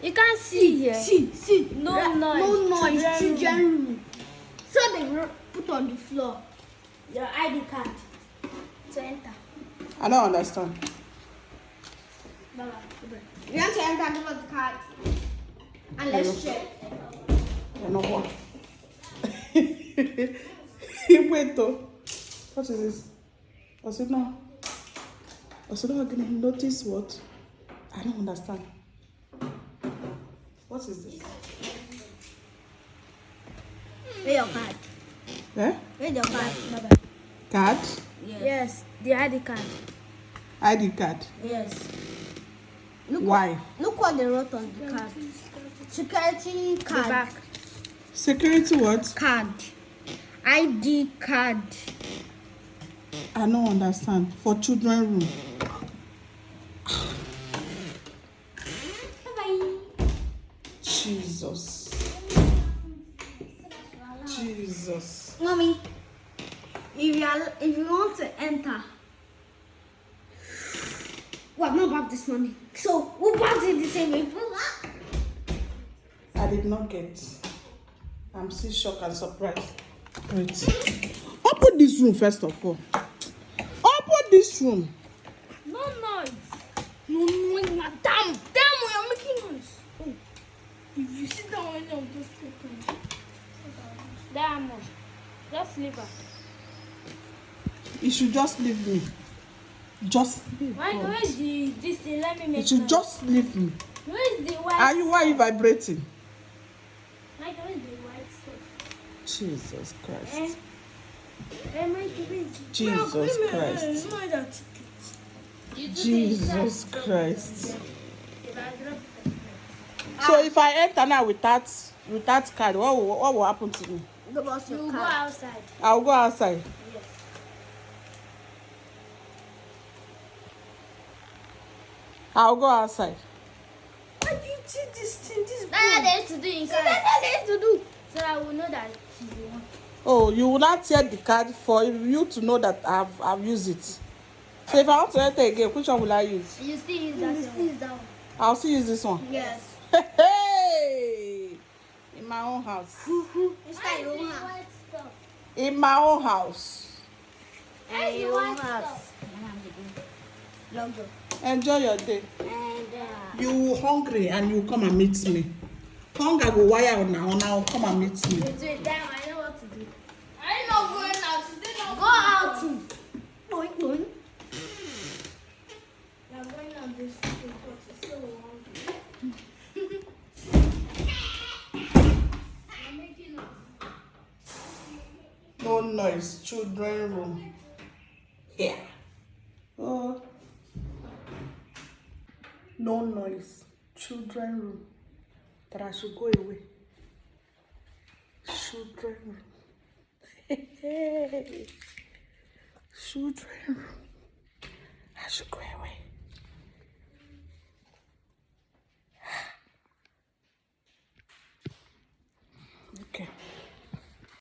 You can't see here. See. No noise. No noise. Children room. So they put on the floor your ID card to enter. I don't understand. Baba, you want to enter, give us the card. And let's check. I know what. Wait though. What is this? Was it not gonna notice what? I don't understand. What is this? Where's your card? Eh? Where's your card, Baba? Card? Yes, the ID card. ID card. Yes. Why? Look what they wrote on the card. Security The card. back. Security what? Card. ID card. I don't understand. For children room. Bye-bye. Jesus. Jesus. Mommy, if you want to enter, we have not back this morning. So we back it the same way. I did not get. I'm still shocked and surprised. Wait. Open this room first of all. Open this room. No noise. No noise, madam. Damn, we are making noise. Oh. If you sit down right now, just open. Damn. Just leave her. You should just leave me. Just leave Why me. where's this thing? Let me make You should noise. just leave me. Where's the white Why are you vibrating? Mike, where's the white stuff? Jesus Christ. Mike, where's Jesus Christ. Jesus Christ. So if I enter now with that card, what will happen to me? Go boss You your go card. outside. I'll go outside. Yes. I'll go outside. Why do you take this thing? This That's what they used to do in See, cars. that's what they used to do. So I will know that she's the one. Oh, you will not tear the card for you to know that I've used it. So if I want to enter again, which one will I use? You still use that one. I'll still use this one. Yes. Hey! In my own house. It's like your own house. In my own house. And your own house. Logo. Enjoy your day. And You hungry and you come and meet me. Hunger go wire now come and meet me. Wait, damn, I know what to do. I ain't not going out. Today not Go out. Boing, boing. I'm going on this thing, but it's so long. I'm making noise. No noise. Children room. Here. Oh. No noise. Children room. That I should go away. Children room. Hey. Children room. I should go away.